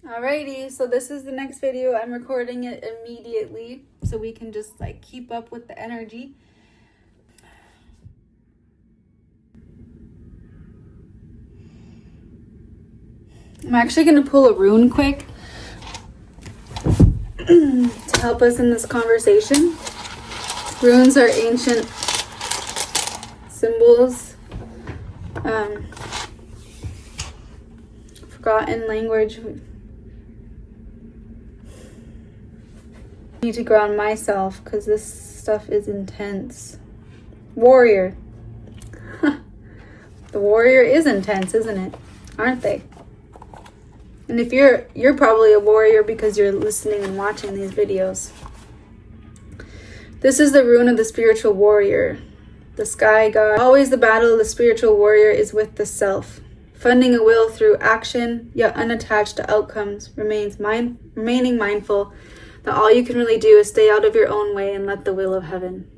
Alrighty, so this is the next video. I'm recording it immediately so we can just like keep up with the energy. I'm actually going to pull a rune quick to help us in this conversation. Runes are ancient symbols, forgotten language. I need to ground myself because this stuff is intense. Warrior. The warrior is intense, isn't it? Aren't they? And if you're probably a warrior because you're listening and watching these videos. This is the rune of the spiritual warrior, the sky god. Always the battle of the spiritual warrior is with the self. Funding a will through action, yet unattached to outcomes, remaining mindful that all you can really do is stay out of your own way and let the will of heaven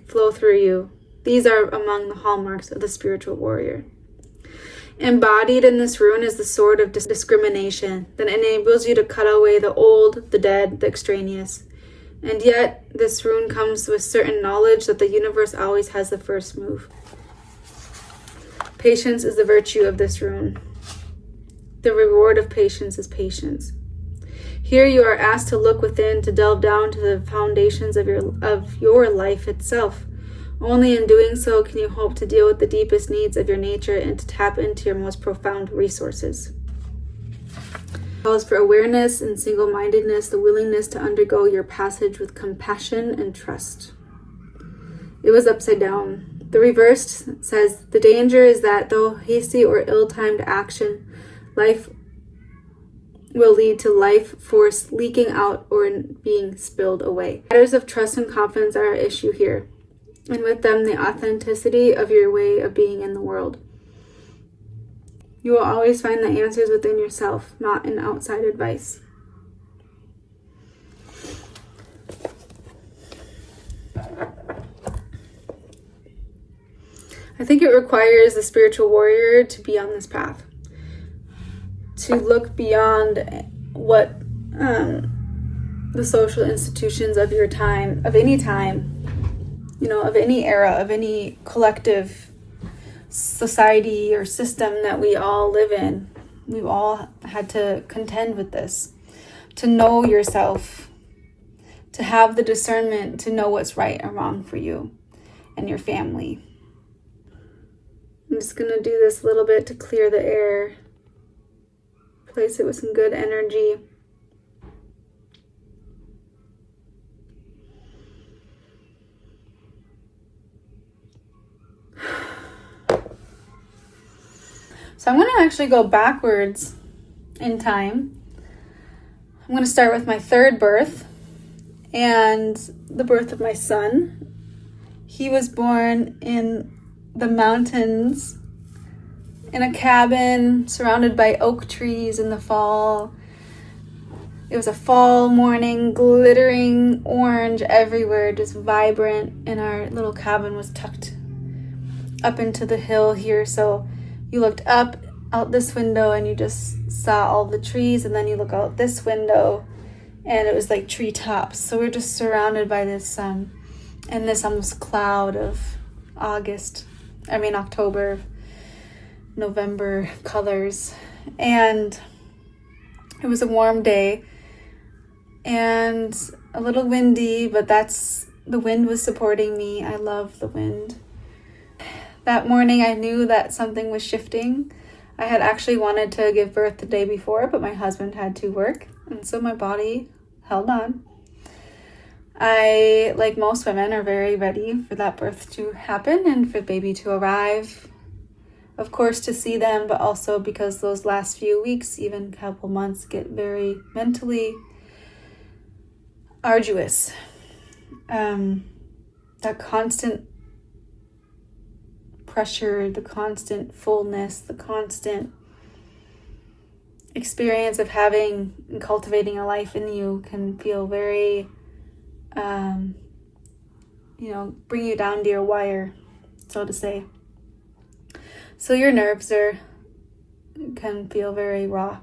flow through you. These are among the hallmarks of the spiritual warrior. Embodied in this rune is the sword of discrimination that enables you to cut away the old, the dead, the extraneous. And yet, this rune comes with certain knowledge that the universe always has the first move. Patience is the virtue of this rune. The reward of patience is patience. Here you are asked to look within, to delve down to the foundations of your life itself. Only in doing so can you hope to deal with the deepest needs of your nature and to tap into your most profound resources. It calls for awareness and single-mindedness, the willingness to undergo your passage with compassion and trust. It was upside down. The reversed says, the danger is that though hasty or ill-timed action, life will lead to life force leaking out or being spilled away. Matters of trust and confidence are at issue here, and with them the authenticity of your way of being in the world. You will always find the answers within yourself, not in outside advice. I think it requires the spiritual warrior to be on this path, to look beyond what the social institutions of your time, of any time, of any era, of any collective society or system that we all live in. We've all had to contend with this. To know yourself, to have the discernment to know what's right and wrong for you and your family. I'm just going to do this a little bit to clear the air. Place it with some good energy. So I'm going to actually go backwards in time. I'm going to start with my third birth and the birth of my son. He was born in the mountains in a cabin surrounded by oak trees in the fall. It was a fall morning, glittering orange everywhere, just vibrant, and our little cabin was tucked up into the hill here, so you looked up out this window and you just saw all the trees, and then you look out this window and it was like treetops. So we're just surrounded by this and this almost cloud of October, November colors. And it was a warm day and a little windy, but the wind was supporting me. I love the wind. That morning I knew that something was shifting. I had actually wanted to give birth the day before, but my husband had to work, and so my body held on. I, like most women, are very ready for that birth to happen and for the baby to arrive. Of course, to see them, but also because those last few weeks, even couple months, get very mentally arduous. That constant pressure, the constant fullness, the constant experience of having and cultivating a life in you can feel very, bring you down to your wire, so to say. So your nerves can feel very raw.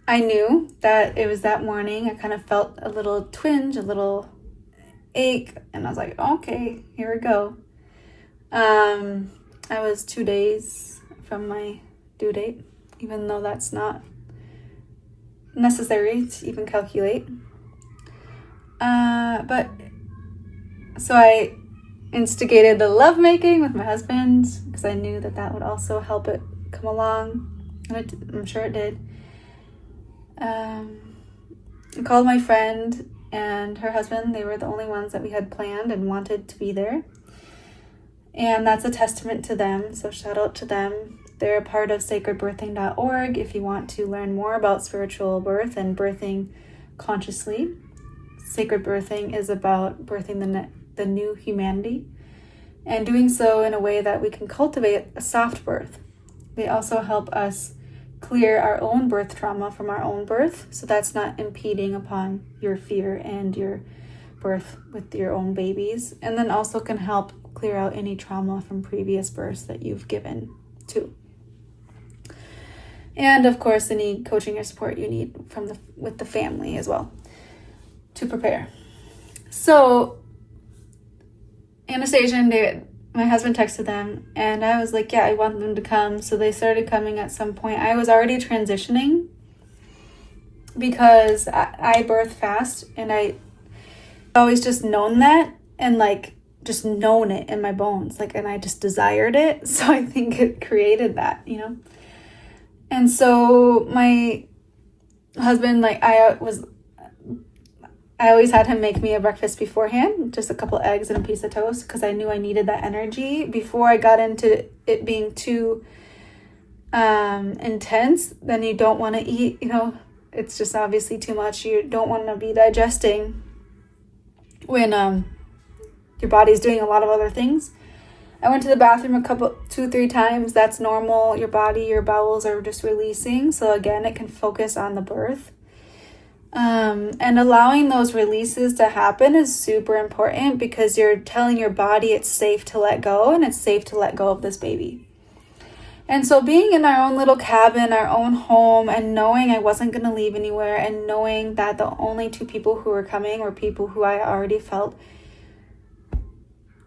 I knew that it was that morning. I kind of felt a little twinge, a little ache, and I was like, okay, here we go. I was 2 days from my due date, even though that's not necessary to even calculate. But so I instigated the lovemaking with my husband because I knew that would also help it come along, and I'm sure it did. I called my friend and her husband. They were the only ones that we had planned and wanted to be there. And that's a testament to them. So shout out to them. They're a part of sacredbirthing.org if you want to learn more about spiritual birth and birthing consciously. Sacred birthing is about birthing the new humanity and doing so in a way that we can cultivate a soft birth. They also help us clear our own birth trauma from our own birth, so that's not impeding upon your fear and your birth with your own babies, and then also can help clear out any trauma from previous births that you've given to. And of course, any coaching or support you need with the family as well to prepare. So Anastasia and David, my husband, texted them, and I was like, yeah, I want them to come. So they started coming at some point. I was already transitioning because I birth fast, and I always just known that, and like just known it in my bones, like, and I just desired it. So I think it created that, you know. And so my husband, like, I always had him make me a breakfast beforehand, just a couple eggs and a piece of toast, because I knew I needed that energy before I got into it being too intense. Then you don't want to eat, you know, it's just obviously too much. You don't want to be digesting when your body's doing a lot of other things. I went to the bathroom 2-3 times. That's normal. Your body, your bowels are just releasing. So again, it can focus on the birth. And allowing those releases to happen is super important because you're telling your body it's safe to let go, and it's safe to let go of this baby. And so being in our own little cabin, our own home, and knowing I wasn't going to leave anywhere, and knowing that the only 2 people who were coming were people who I already felt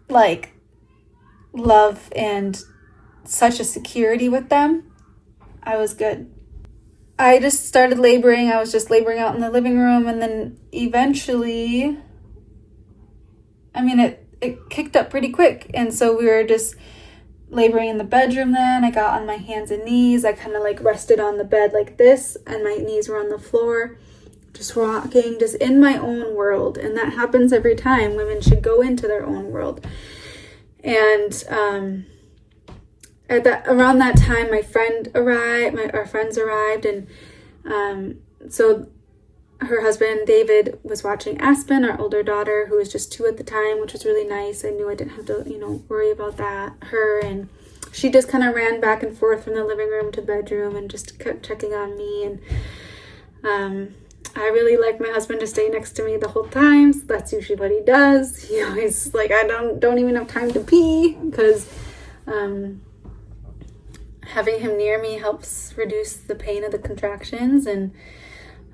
like love and such a security with them, I was good. I just started laboring. I was just laboring out in the living room, and then eventually, I mean, it kicked up pretty quick. And so we were just laboring in the bedroom then. I got on my hands and knees. I kind of like rested on the bed like this, and my knees were on the floor, just rocking, just in my own world. And that happens every time. Women should go into their own world. And around that time, our friends arrived, and so her husband David was watching Aspen, our older daughter, who was just 2 at the time, which was really nice. I knew I didn't have to, worry about that. And she just kind of ran back and forth from the living room to the bedroom and just kept checking on me. And I really like my husband to stay next to me the whole time. So that's usually what he does. He's like, I don't even have time to pee, because having him near me helps reduce the pain of the contractions. And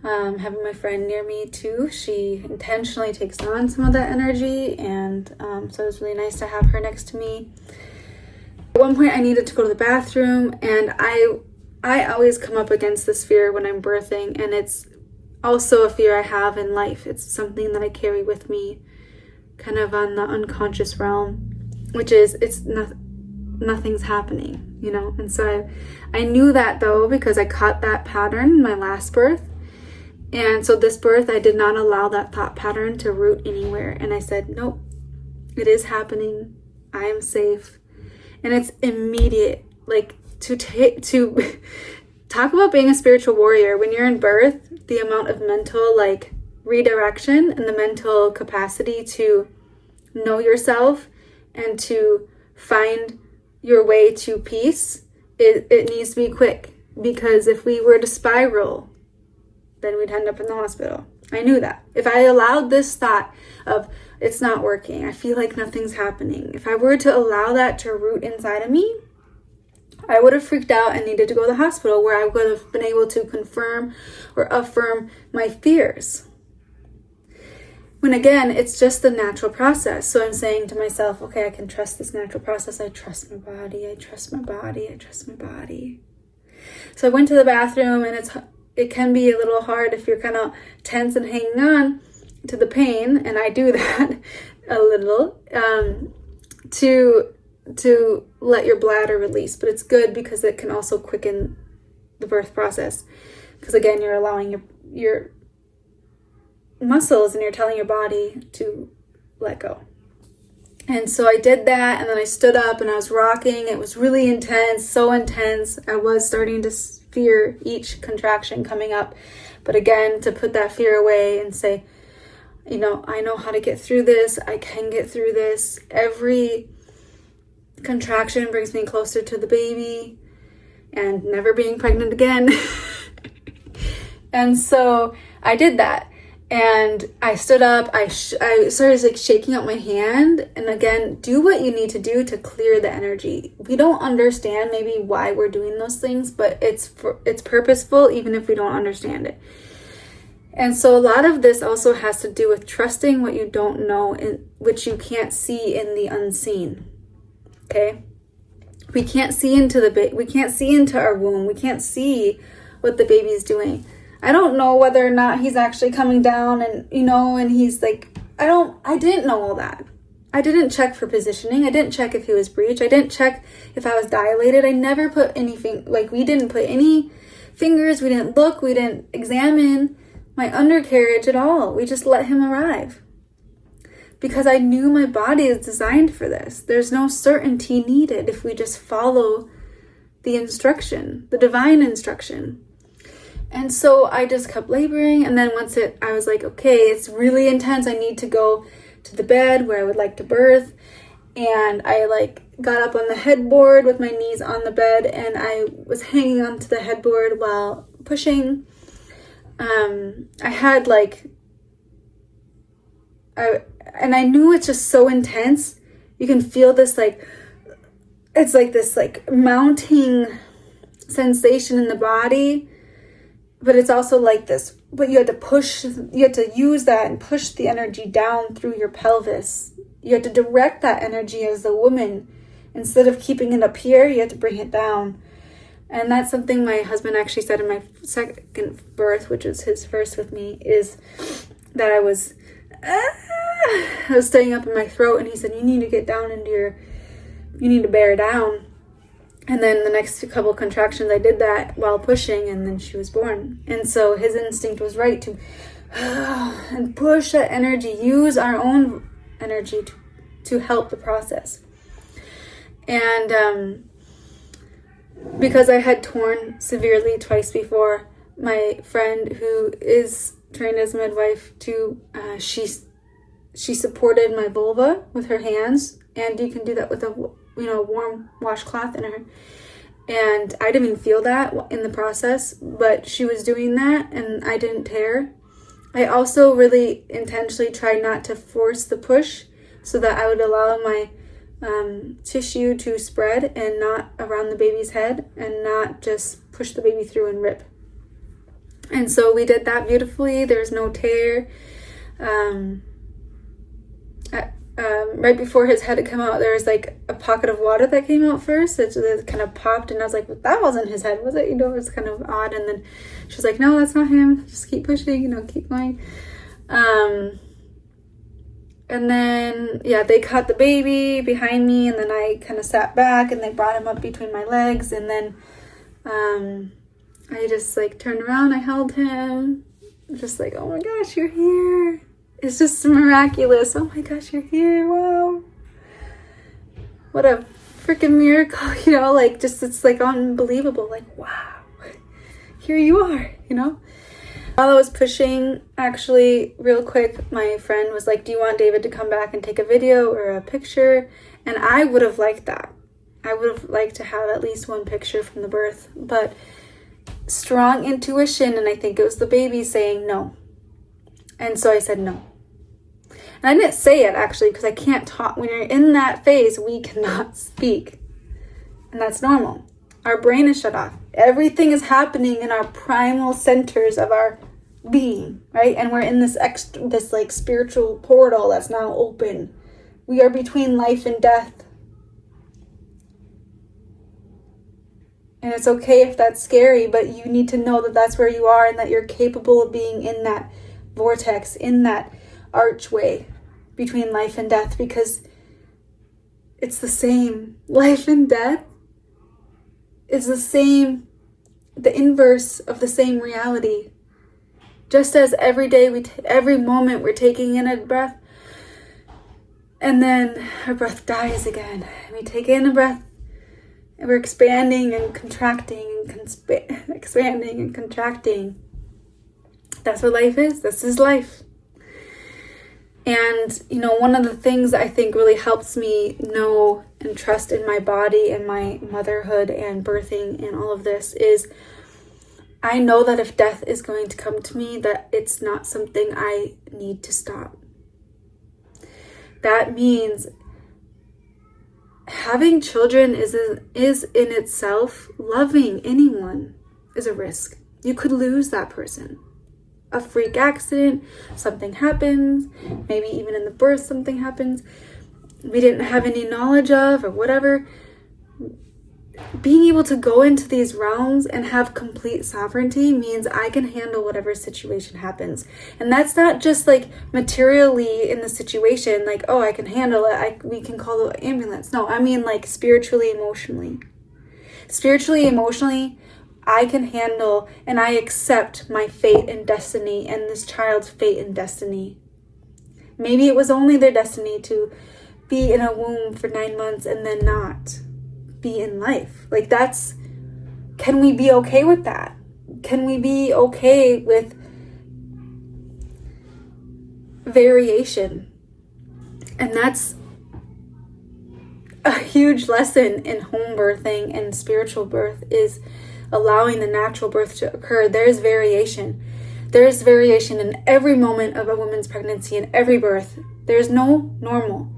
having my friend near me too, she intentionally takes on some of that energy. And so it was really nice to have her next to me. At one point I needed to go to the bathroom, and I always come up against this fear when I'm birthing, and it's also a fear I have in life. It's something that I carry with me kind of on the unconscious realm, which is nothing's happening, And so I knew that though, because I caught that pattern in my last birth. And so this birth, I did not allow that thought pattern to root anywhere. And I said, nope, it is happening. I am safe. And it's immediate. Like to talk about being a spiritual warrior. When you're in birth, the amount of mental redirection and the mental capacity to know yourself and to find your way to peace, it needs to be quick. Because if we were to spiral, then we'd end up in the hospital. I knew that. If I allowed this thought of, it's not working, I feel like nothing's happening, if I were to allow that to root inside of me, I would have freaked out and needed to go to the hospital, where I would have been able to confirm or affirm my fears. When again, it's just the natural process. So I'm saying to myself, okay, I can trust this natural process. I trust my body. I trust my body. I trust my body. So I went to the bathroom, and it can be a little hard if you're kind of tense and hanging on to the pain, and I do that a little, to let your bladder release. But it's good because it can also quicken the birth process, because again, you're allowing your muscles, and you're telling your body to let go. And so I did that, and then I stood up and I was rocking. It was really intense, so intense. I was starting to fear each contraction coming up, but again, to put that fear away and say, I know how to get through this. I can get through this. Every contraction brings me closer to the baby and never being pregnant again. And so I did that. And I stood up, I started shaking out my hand. And again, do what you need to do to clear the energy. We don't understand maybe why we're doing those things, but it's purposeful, even if we don't understand it. And so a lot of this also has to do with trusting what you don't know, which you can't see in the unseen. Okay? We can't see into we can't see into our womb. We can't see what the baby's doing. I don't know whether or not he's actually coming down and he's like, I didn't know all that. I didn't check for positioning. I didn't check if he was breech. I didn't check if I was dilated. I never put anything, we didn't put any fingers. We didn't look. We didn't examine my undercarriage at all. We just let him arrive. Because I knew my body is designed for this. There's no certainty needed if we just follow the instruction, the divine instruction. And so I just kept laboring. And then I was like, okay, it's really intense. I need to go to the bed where I would like to birth. And I got up on the headboard with my knees on the bed, and I was hanging onto the headboard while pushing. I had and I knew it's just so intense. You can feel this it's this mounting sensation in the body. But it's also like this, but you had to use that and push the energy down through your pelvis. You had to direct that energy as a woman. Instead of keeping it up here, you had to bring it down. And that's something my husband actually said in my second birth, which was his first with me, is that I was staying up in my throat, and he said, you need to get down you need to bear down. And then the next couple contractions, I did that while pushing, and then she was born. And so his instinct was right to and push that energy, use our own energy to help the process. And because I had torn severely twice before, my friend who is trained as a midwife she supported my vulva with her hands, and you can do that with a warm washcloth in her. And I didn't even feel that in the process, but she was doing that, and I didn't tear. I also really intentionally tried not to force the push, so that I would allow my tissue to spread and not around the baby's head, and not just push the baby through and rip. And so we did that beautifully. There's no tear. Right before his head had come out, there was a pocket of water that came out first. It kind of popped, and I was like, well, that wasn't his head, was it? It was kind of odd. And then she was like, no, that's not him. Just keep pushing, keep going. And then, they caught the baby behind me, and then I kind of sat back, and they brought him up between my legs. And then I just turned around, I held him, just oh my gosh, you're here. It's just miraculous. Oh my gosh, you're here. Wow. What a freaking miracle, it's unbelievable. Wow, here you are, While I was pushing, actually, real quick, my friend was like, do you want David to come back and take a video or a picture? And I would have liked that. I would have liked to have at least one picture from the birth, but strong intuition, and I think it was the baby saying no. And so I said no. And I didn't say it, actually, because I can't talk. When you're in that phase, we cannot speak. And that's normal. Our brain is shut off. Everything is happening in our primal centers of our being, right? And we're in this like spiritual portal that's now open. We are between life and death. And it's okay if that's scary, but you need to know that that's where you are and that you're capable of being in that vortex, in that archway between life and death, because it's the same. Life and death is the same, the inverse of the same reality. Just as every day, every moment we're taking in a breath, and then our breath dies again. We take in a breath, and we're expanding and contracting and expanding and contracting. That's what life is. This is life. And, one of the things I think really helps me know and trust in my body and my motherhood and birthing and all of this is I know that if death is going to come to me, that it's not something I need to stop. That means having children is in itself, loving anyone is a risk. You could lose that person. A freak accident, something happens, maybe even in the birth something happens we didn't have any knowledge of or whatever. Being able to go into these realms and have complete sovereignty means I can handle whatever situation happens. And that's not just like materially in the situation, like, oh, I can handle it, we can call the ambulance. No, I mean like spiritually, emotionally. Spiritually, emotionally, I can handle and I accept my fate and destiny and this child's fate and destiny. Maybe it was only their destiny to be in a womb for 9 months and then not be in life. Like can we be okay with that? Can we be okay with variation? And that's a huge lesson in home birthing and spiritual birth, is allowing the natural birth to occur. There's variation. There's variation in every moment of a woman's pregnancy and every birth. There's no normal.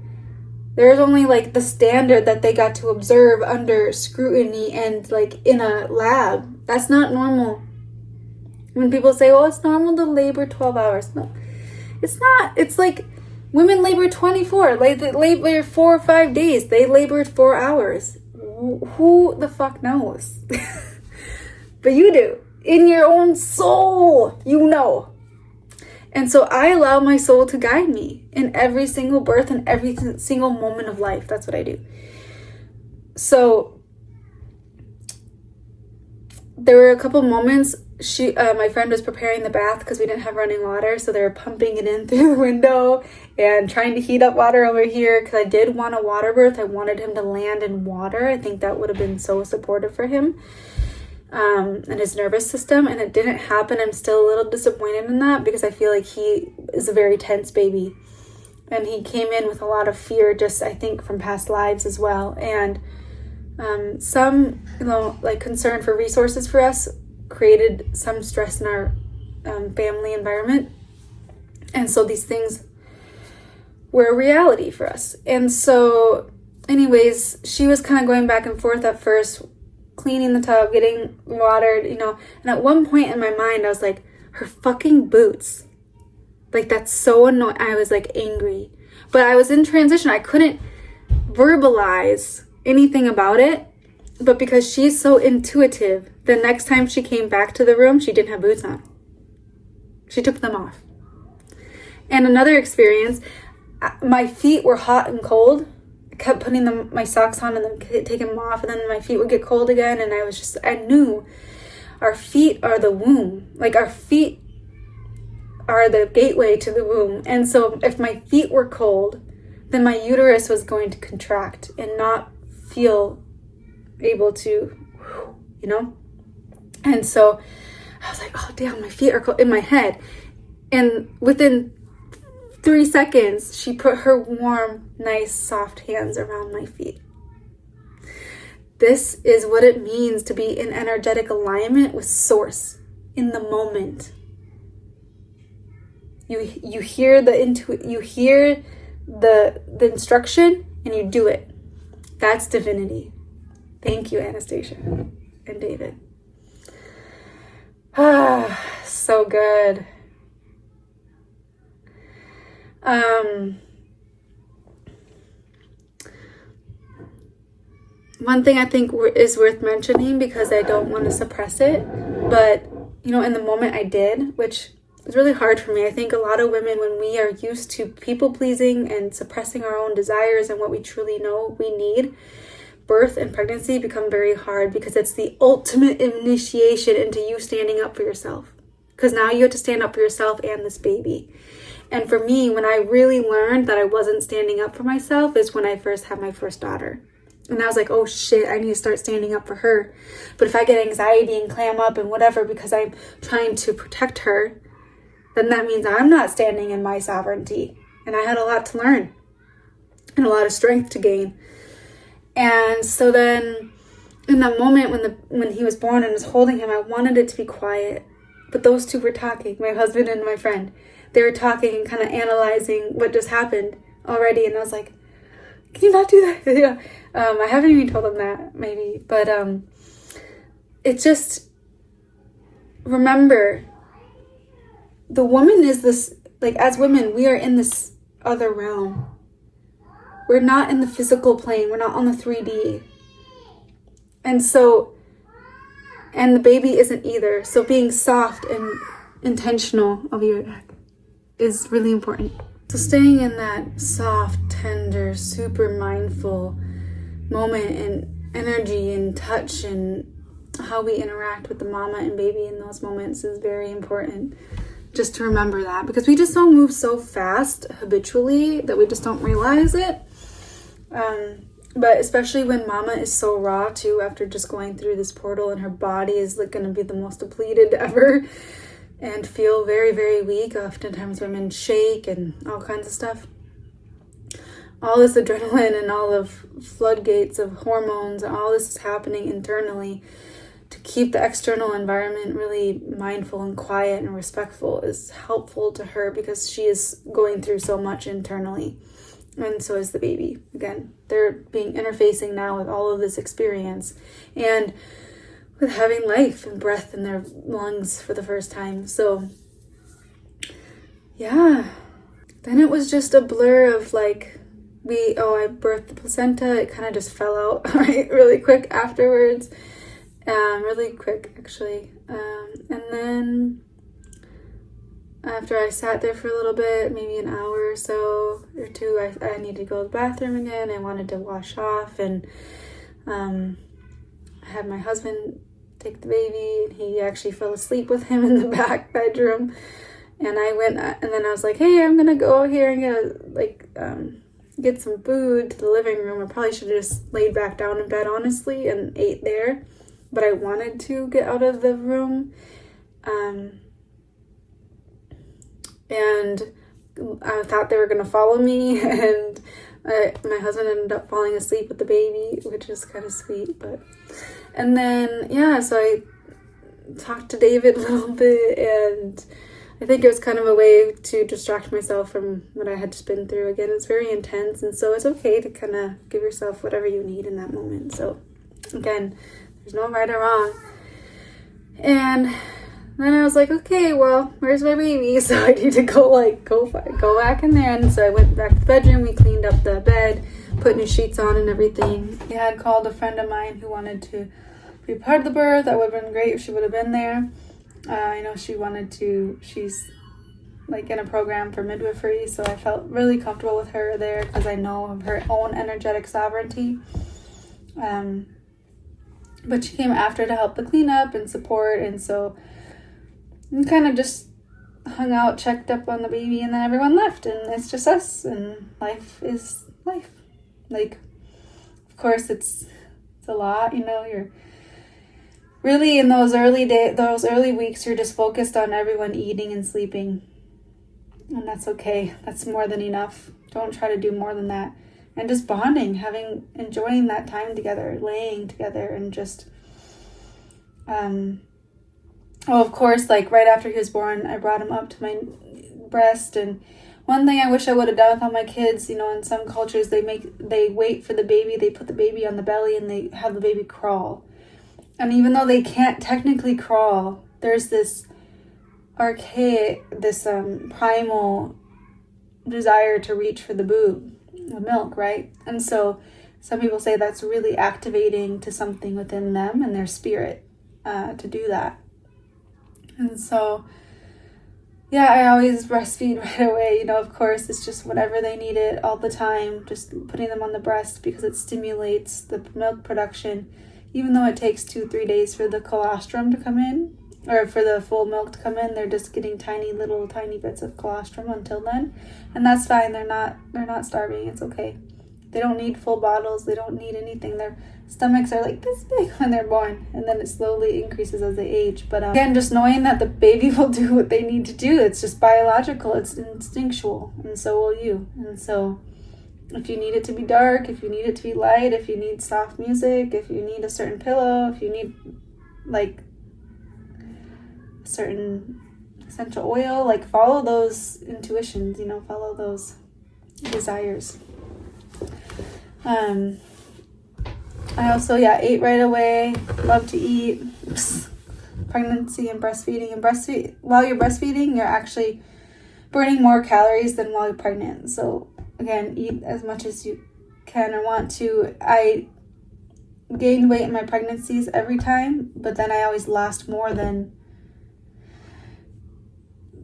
There's only like the standard that they got to observe under scrutiny and like in a lab. That's not normal. When people say, oh, it's normal to labor 12 hours. No, it's not. It's like women labor 24. They labor 4 or 5 days. They labored 4 hours. Who the fuck knows? But you do. In your own soul, you know. And so I allow my soul to guide me in every single birth and every single moment of life. That's what I do. So there were a couple moments. My friend was preparing the bath because we didn't have running water. So they were pumping it in through the window and trying to heat up water over here because I did want a water birth. I wanted him to land in water. I think that would have been so supportive for him. And his nervous system, and it didn't happen. I'm still a little disappointed in that because I feel like he is a very tense baby, and he came in with a lot of fear, just I think from past lives as well, and some like concern for resources for us created some stress in our family environment, and so these things were a reality for us. And so anyways, she was kind of going back and forth at first, cleaning the tub, getting watered, and at one point in my mind, I was like, her fucking boots. Like, that's so annoying. I was like angry, but I was in transition. I couldn't verbalize anything about it, but because she's so intuitive, the next time she came back to the room, she didn't have boots on. She took them off. And another experience, my feet were hot and cold. Kept putting my socks on and then taking them off, and then my feet would get cold again, and I knew our feet are the womb. Like, our feet are the gateway to the womb. And so if my feet were cold, then my uterus was going to contract and not feel able to, And so I was like, oh damn, my feet are cold in my head. And within 3 seconds, she put her warm, nice, soft hands around my feet. This is what it means to be in energetic alignment with Source in the moment. You hear you hear the instruction and you do it. That's divinity. Thank you, Anastasia. and David. Ah, so good. One thing I think is worth mentioning, because I don't want to suppress it, but in the moment I did, which is really hard for me. I think a lot of women, when we are used to people pleasing and suppressing our own desires and what we truly know we need, birth and pregnancy become very hard, because it's the ultimate initiation into you standing up for yourself. Because now you have to stand up for yourself and this baby. And for me, when I really learned that I wasn't standing up for myself is when I first had my first daughter. And I was like, oh shit, I need to start standing up for her. But if I get anxiety and clam up and whatever because I'm trying to protect her, then that means I'm not standing in my sovereignty. And I had a lot to learn and a lot of strength to gain. And so then in that moment when he was born and I was holding him, I wanted it to be quiet. But those two were talking, my husband and my friend. They were talking and kind of analyzing what just happened already. And I was like, can you not do that? Yeah. I haven't even told them that, maybe. But it's just, remember, the woman is this, like, as women, we are in this other realm. We're not in the physical plane. We're not on the 3D. And so, and the baby isn't either. So being soft and intentional is really important. So staying in that soft, tender, super mindful moment and energy and touch and how we interact with the mama and baby in those moments is very important. Just to remember that, because we just don't move so fast habitually that we just don't realize it. But especially when mama is so raw too, after just going through this portal, and her body is like going to be the most depleted ever and feel very, very weak. Oftentimes women shake and all kinds of stuff. All this adrenaline and all of floodgates of hormones and all this is happening internally. To keep the external environment really mindful and quiet and respectful is helpful to her, because she is going through so much internally. And so is the baby. Again, they're being interfacing now with all of this experience and with having life and breath in their lungs for the first time. So, yeah. Then it was just a blur of like, I birthed the placenta. It kind of just fell out right really quick afterwards. Really quick, actually. And then after I sat there for a little bit, maybe an hour or so or two, I needed to go to the bathroom again. I wanted to wash off, and I had my husband take the baby, and he actually fell asleep with him in the back bedroom. And I went, and then I was like, hey, I'm gonna go here and get some food to the living room. I probably should have just laid back down in bed, honestly, and ate there. But I wanted to get out of the room. And I thought they were going to follow me. And my husband ended up falling asleep with the baby, which is kind of sweet. And then, so I talked to David a little bit. And I think it was kind of a way to distract myself from what I had just been through. Again, it's very intense. And so it's okay to kind of give yourself whatever you need in that moment. So, again, there's no right or wrong. And then I was like, okay, well, where's my baby? So I need to go back in there. And so I went back to the bedroom. We cleaned up the bed, put new sheets on and everything. I had called a friend of mine who wanted to be part of the birth. That would have been great if she would have been there. I know she wanted to. She's like in a program for midwifery. So I felt really comfortable with her there because I know of her own energetic sovereignty. But she came after to help the cleanup and support, and so we kind of just hung out, checked up on the baby, and then everyone left, and it's just us, and life is life. Like, of course, it's a lot, you're really in those early weeks, you're just focused on everyone eating and sleeping, and that's okay. That's more than enough. Don't try to do more than that. And just bonding, enjoying that time together, laying together, and just, of course, like right after he was born, I brought him up to my breast. And one thing I wish I would have done with all my kids, in some cultures, they wait for the baby, they put the baby on the belly, and they have the baby crawl. And even though they can't technically crawl, there's this archaic, this primal desire to reach for the boob, the milk, right? And so some people say that's really activating to something within them and their spirit to do that. And so, yeah, I always breastfeed right away. Of course, it's just whenever they need it all the time, just putting them on the breast because it stimulates the milk production, even though it takes 2-3 days for the colostrum to come in, or for the full milk to come in. They're just getting tiny bits of colostrum until then. And that's fine. They're not starving. It's okay. They don't need full bottles. They don't need anything. Their stomachs are like this big when they're born, and then it slowly increases as they age. But again, just knowing that the baby will do what they need to do, it's just biological, it's instinctual, and so will you. And so if you need it to be dark, if you need it to be light, if you need soft music, if you need a certain pillow, if you need like a certain essential oil, like follow those intuitions, follow those desires. I also, ate right away, love to eat. Pregnancy and breastfeeding. While you're breastfeeding, you're actually burning more calories than while you're pregnant. So again, eat as much as you can or want to. I gained weight in my pregnancies every time, but then I always lost more than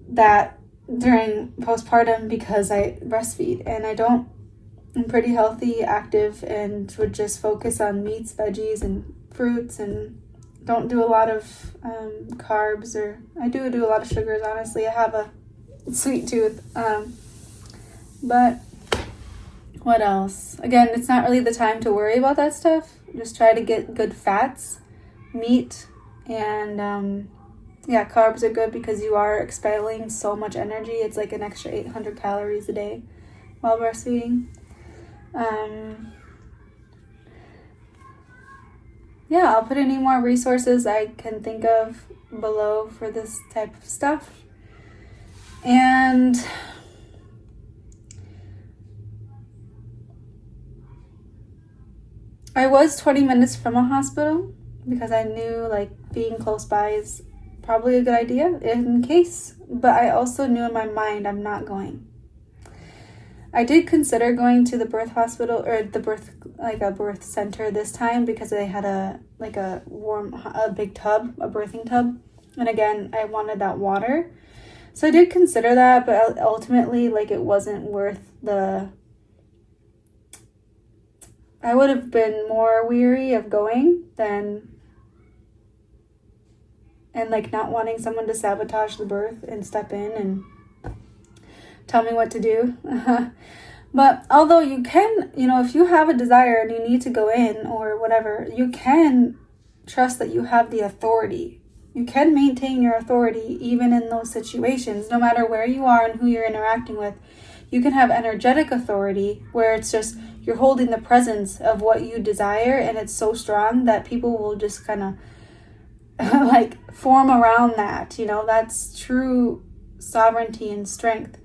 that during postpartum because I breastfeed, and I'm pretty healthy, active, and would just focus on meats, veggies, and fruits, and don't do a lot of carbs, or I do a lot of sugars, honestly. I have a sweet tooth. But what else? Again, it's not really the time to worry about that stuff. Just try to get good fats, meat, and carbs are good because you are expelling so much energy. It's like an extra 800 calories a day while breastfeeding. I'll put any more resources I can think of below for this type of stuff. And I was 20 minutes from a hospital because I knew being close by is probably a good idea in case, but I also knew in my mind I'm not going. I did consider going to the birth hospital or a birth center this time because they had a big tub, a birthing tub. And again, I wanted that water. So I did consider that, but ultimately, it wasn't worth I would have been more weary of going and not wanting someone to sabotage the birth and step in and tell me what to do. But although you can, if you have a desire and you need to go in or whatever, you can trust that you have the authority. You can maintain your authority even in those situations, no matter where you are and who you're interacting with. You can have energetic authority where it's just you're holding the presence of what you desire, and it's so strong that people will just kind of form around that. That's true sovereignty and strength.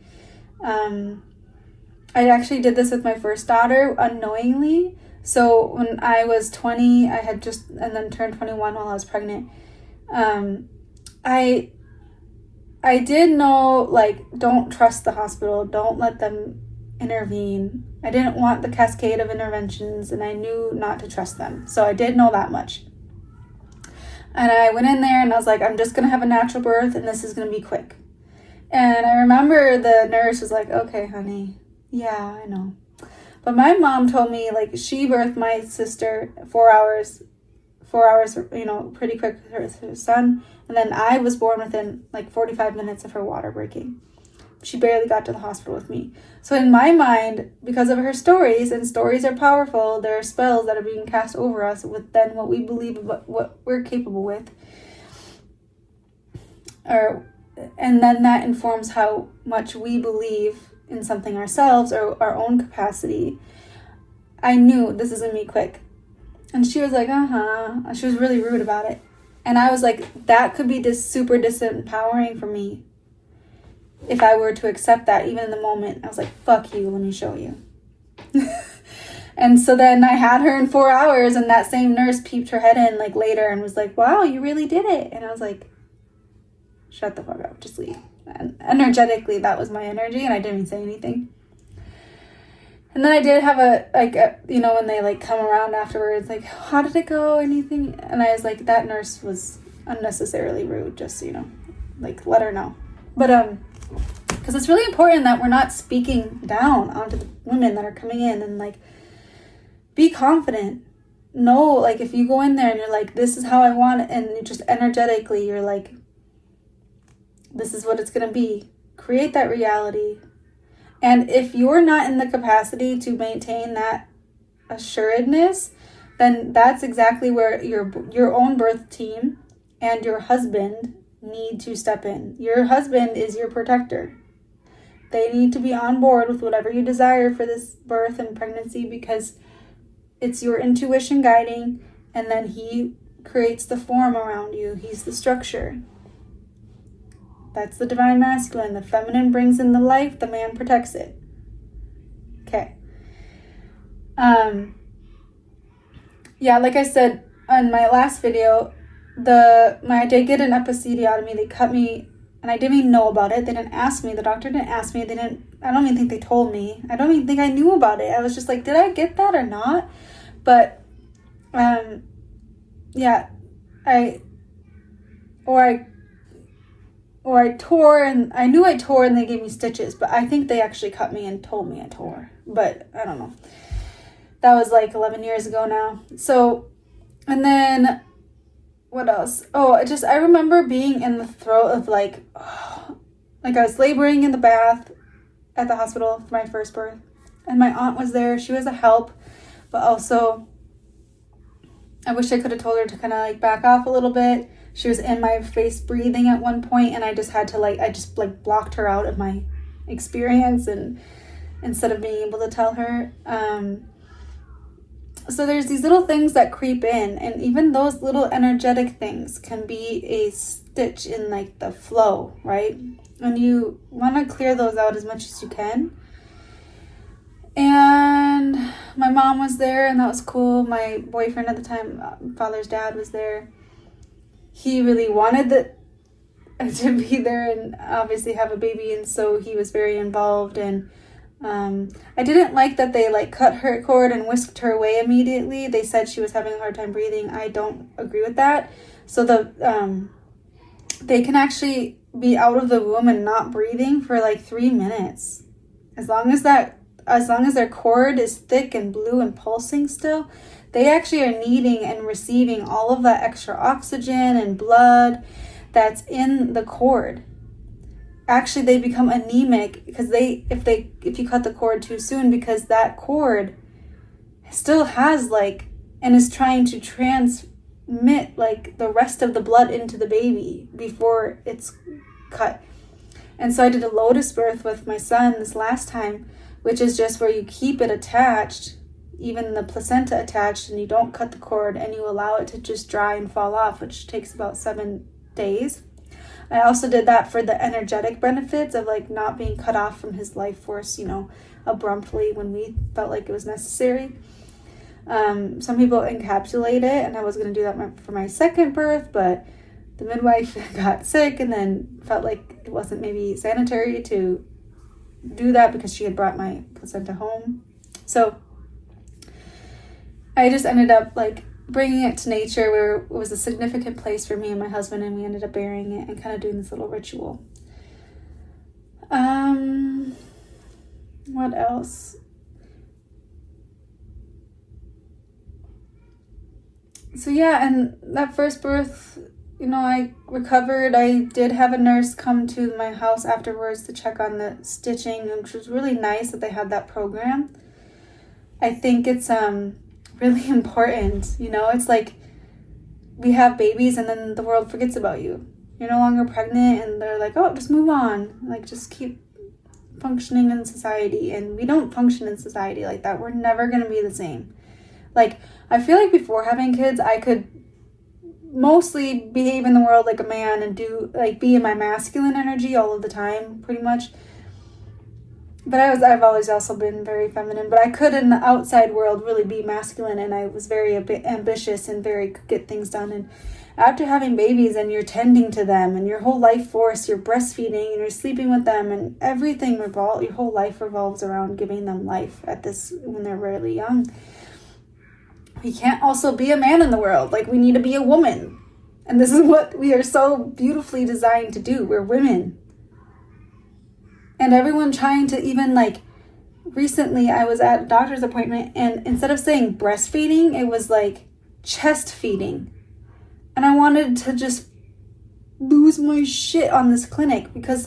I actually did this with my first daughter unknowingly. So when I was 20, I had and then turned 21 while I was pregnant. I did know, don't trust the hospital. Don't let them intervene. I didn't want the cascade of interventions, and I knew not to trust them. So I did know that much. And I went in there and I was like, I'm just going to have a natural birth and this is going to be quick. And I remember the nurse was like, okay, honey. Yeah, I know. But my mom told me, she birthed my sister 4 hours, pretty quick with her son. And then I was born within 45 minutes of her water breaking. She barely got to the hospital with me. So in my mind, because of her stories, and stories are powerful, there are spells that are being cast over us with then what we believe about what we're capable with. And then that informs how much we believe in something ourselves or our own capacity. I knew this is going to be quick. And she was like, She was really rude about it. And I was like, that could be super disempowering for me if I were to accept that, even in the moment. I was like, fuck you, let me show you. And so then I had her in 4 hours, and that same nurse peeped her head in like later and was like, wow, you really did it. And I was like, shut the fuck up, just leave. And energetically, that was my energy, and I didn't even say anything. And then I did have when they like come around afterwards, like, how did it go, anything? And I was like, that nurse was unnecessarily rude, just, like, let her know. But because it's really important that we're not speaking down onto the women that are coming in, and like, be confident. Know, like, if you go in there and you're like, this is how I want it, and you just energetically, you're like, this is what it's going to be. Create that reality. And if you're not in the capacity to maintain that assuredness, then that's exactly where your own birth team and your husband need to step in. Your husband is your protector. They need to be on board with whatever you desire for this birth and pregnancy, because it's your intuition guiding, and then he creates the form around you. He's the structure. That's the divine masculine. The feminine brings in the life, the man protects it. Okay. Yeah, like I said on my last video, I did get an episiotomy. They cut me, and I didn't even know about it. They didn't ask me. The doctor didn't ask me. I don't even think they told me. I don't even think I knew about it. I was just like, did I get that or not? But, yeah, I tore, and I knew I tore, and they gave me stitches, but I think they actually cut me and told me I tore. But I don't know. That was like 11 years ago now. So, and then what else? Oh, I remember being in the throat of like I was laboring in the bath at the hospital for my first birth, and my aunt was there. She was a help, but also I wish I could have told her to kind of like back off a little bit. She was in my face breathing at one point, and I just had to I just blocked her out of my experience, and instead of being able to tell her. So there's these little things that creep in, and even those little energetic things can be a stitch in like the flow, right? And you want to clear those out as much as you can. And my mom was there, and that was cool. My boyfriend at the time, father's dad, was there. He really wanted to be there and obviously have a baby, and so he was very involved. And I didn't like that they cut her cord and whisked her away immediately. They said she was having a hard time breathing. I don't agree with that. So they can actually be out of the womb and not breathing for 3 minutes, as long as their cord is thick and blue and pulsing still. They actually are needing and receiving all of that extra oxygen and blood that's in the cord. Actually, they become anemic because if you cut the cord too soon, because that cord still has and is trying to transmit the rest of the blood into the baby before it's cut. And so I did a lotus birth with my son this last time, which is just where you keep it attached, even the placenta attached, and you don't cut the cord, and you allow it to just dry and fall off, which takes about 7 days. I also did that for the energetic benefits of not being cut off from his life force, abruptly when we felt like it was necessary. Some people encapsulate it, and I was going to do that for my second birth, but the midwife got sick and then felt like it wasn't maybe sanitary to do that because she had brought my placenta home. So I just ended up bringing it to nature, where it was a significant place for me and my husband, and we ended up burying it and kind of doing this little ritual. What else? So yeah, and that first birth, I recovered. I did have a nurse come to my house afterwards to check on the stitching, which was really nice that they had that program. I think it's really important. It's we have babies and then the world forgets about you. You're no longer pregnant, and they're like, oh, just move on. Just keep functioning in society. And we don't function in society like that. We're never going to be the same. I feel like before having kids, I could mostly behave in the world like a man and do be in my masculine energy all of the time, pretty much. But I've always also been very feminine, but I could in the outside world really be masculine, and I was very ambitious and very get things done. And after having babies and you're tending to them and your whole life force, you're breastfeeding and you're sleeping with them and everything your whole life revolves around giving them life when they're really young. We can't also be a man in the world. Like, we need to be a woman. And this is what we are so beautifully designed to do. We're women. And everyone trying to even recently I was at a doctor's appointment, and instead of saying breastfeeding, it was like chest feeding. And I wanted to just lose my shit on this clinic, because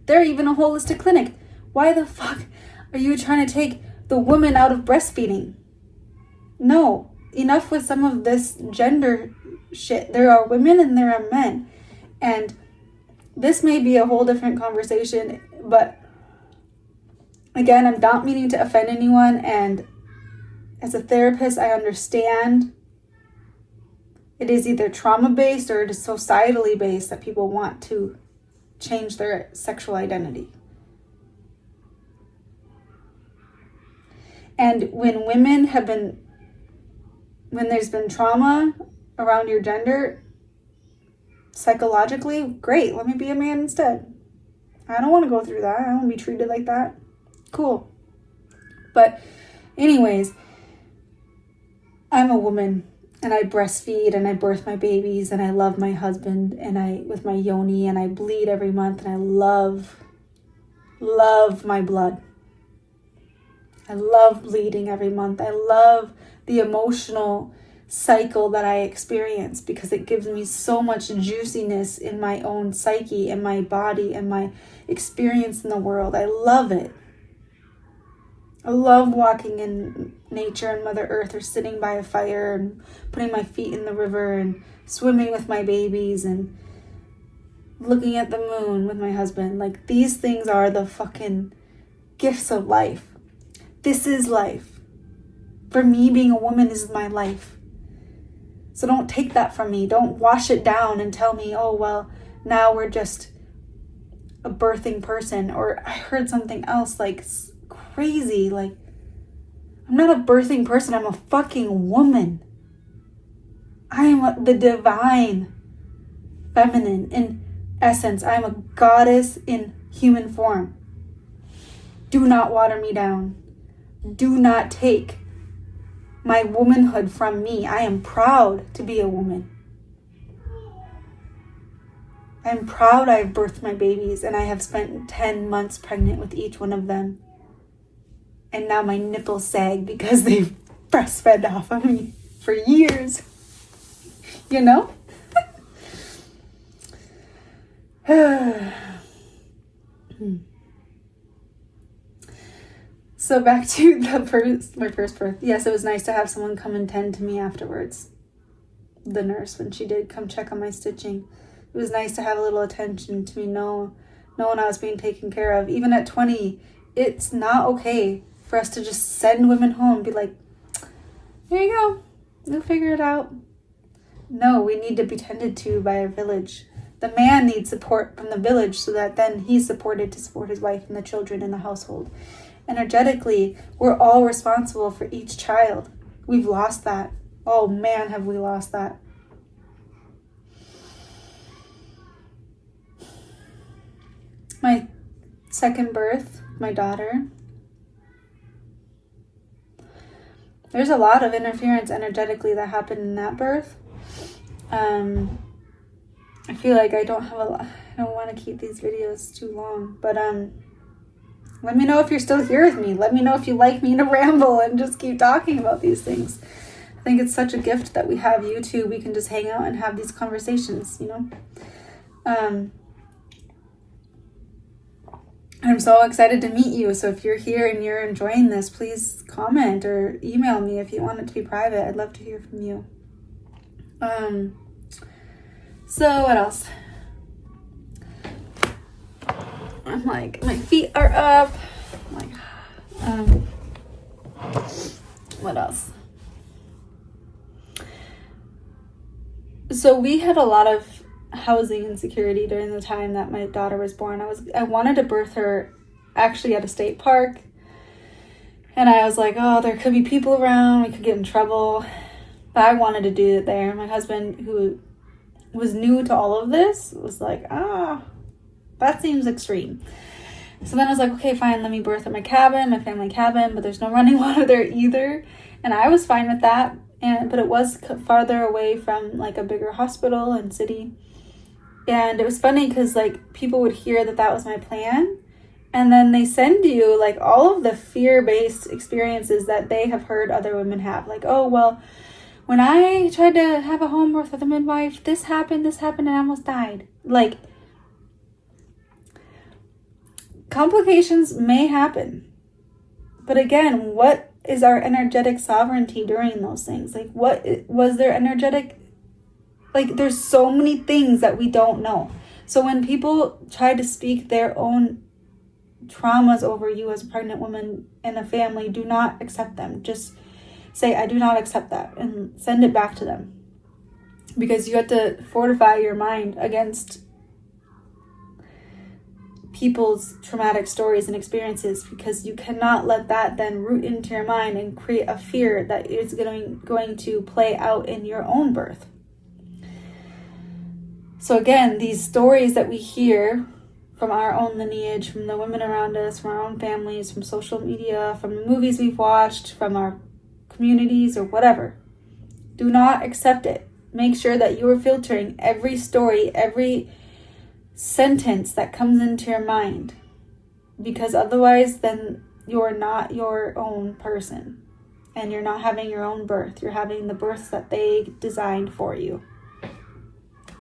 they're even a holistic clinic. Why the fuck are you trying to take the woman out of breastfeeding? No, enough with some of this gender shit. There are women and there are men. And this may be a whole different conversation, but again, I'm not meaning to offend anyone, and as a therapist, I understand it is either trauma-based or it is societally based that people want to change their sexual identity. And when there's been trauma around your gender, psychologically, great, let me be a man instead. I don't want to go through that. I don't want to be treated like that. Cool. But anyways, I'm a woman, and I breastfeed and I birth my babies, and I love my husband with my yoni, and I bleed every month, and I love my blood. I love bleeding every month. I love the emotional cycle that I experience, because it gives me so much juiciness in my own psyche and my body and my experience in the world. I love it. I love walking in nature and Mother Earth, or sitting by a fire and putting my feet in the river and swimming with my babies and looking at the moon with my husband. These things are the fucking gifts of life. This is life. For me, being a woman is my life. So don't take that from me. Don't wash it down and tell me, oh, well, now we're just a birthing person. Or I heard something else crazy. I'm not a birthing person. I'm a fucking woman. I am the divine feminine in essence. I am a goddess in human form. Do not water me down. Do not take my womanhood from me. I am proud to be a woman. I'm proud I've birthed my babies, and I have spent 10 months pregnant with each one of them. And now my nipples sag because they've breastfed off of me for years. You know? So back to my first birth. Yes, it was nice to have someone come and tend to me afterwards. The nurse, when she did come check on my stitching. It was nice to have a little attention to me, knowing I was being taken care of. Even at 20, it's not okay for us to just send women home and be like, here you go, you'll figure it out. No, we need to be tended to by a village. The man needs support from the village, so that then he's supported to support his wife and the children in the household. Energetically, we're all responsible for each child. We've lost that. Oh man, have we lost that. My second birth, my daughter, there's a lot of interference energetically that happened in that birth. I feel like I don't want to keep these videos too long, but let me know if you're still here with me. Let me know if you like me to ramble and just keep talking about these things. I think it's such a gift that we have YouTube. We can just hang out and have these conversations, you know? I'm so excited to meet you. So if you're here and you're enjoying this, please comment or email me if you want it to be private. I'd love to hear from you. So what else? I'm like, my feet are up. What else? So we had a lot of housing insecurity during the time that my daughter was born. I wanted to birth her actually at a state park. And I was like, oh, there could be people around. We could get in trouble. But I wanted to do it there. My husband, who was new to all of this, was like, that seems extreme. So then I was like, okay, fine, let me birth at my cabin, my family cabin, but there's no running water there either. And I was fine with that. But it was farther away from like a bigger hospital and city. And it was funny because like people would hear that was my plan. And then they send you like all of the fear-based experiences that they have heard other women have. Like, oh, well, when I tried to have a home birth with a midwife, this happened, and I almost died. Like, complications may happen. But again, what is our energetic sovereignty during those things? Like, what was their energetic? Like, there's so many things that we don't know. So when people try to speak their own traumas over you as a pregnant woman in a family, do not accept them. Just say, I do not accept that, and send it back to them. Because you have to fortify your mind against people's traumatic stories and experiences, because you cannot let that then root into your mind and create a fear that is going to play out in your own birth. So again, these stories that we hear from our own lineage, from the women around us, from our own families, from social media, from the movies we've watched, from our communities or whatever, do not accept it. Make sure that you are filtering every story, every sentence that comes into your mind, because otherwise then you're not your own person and you're not having your own birth. You're having the births that they designed for you.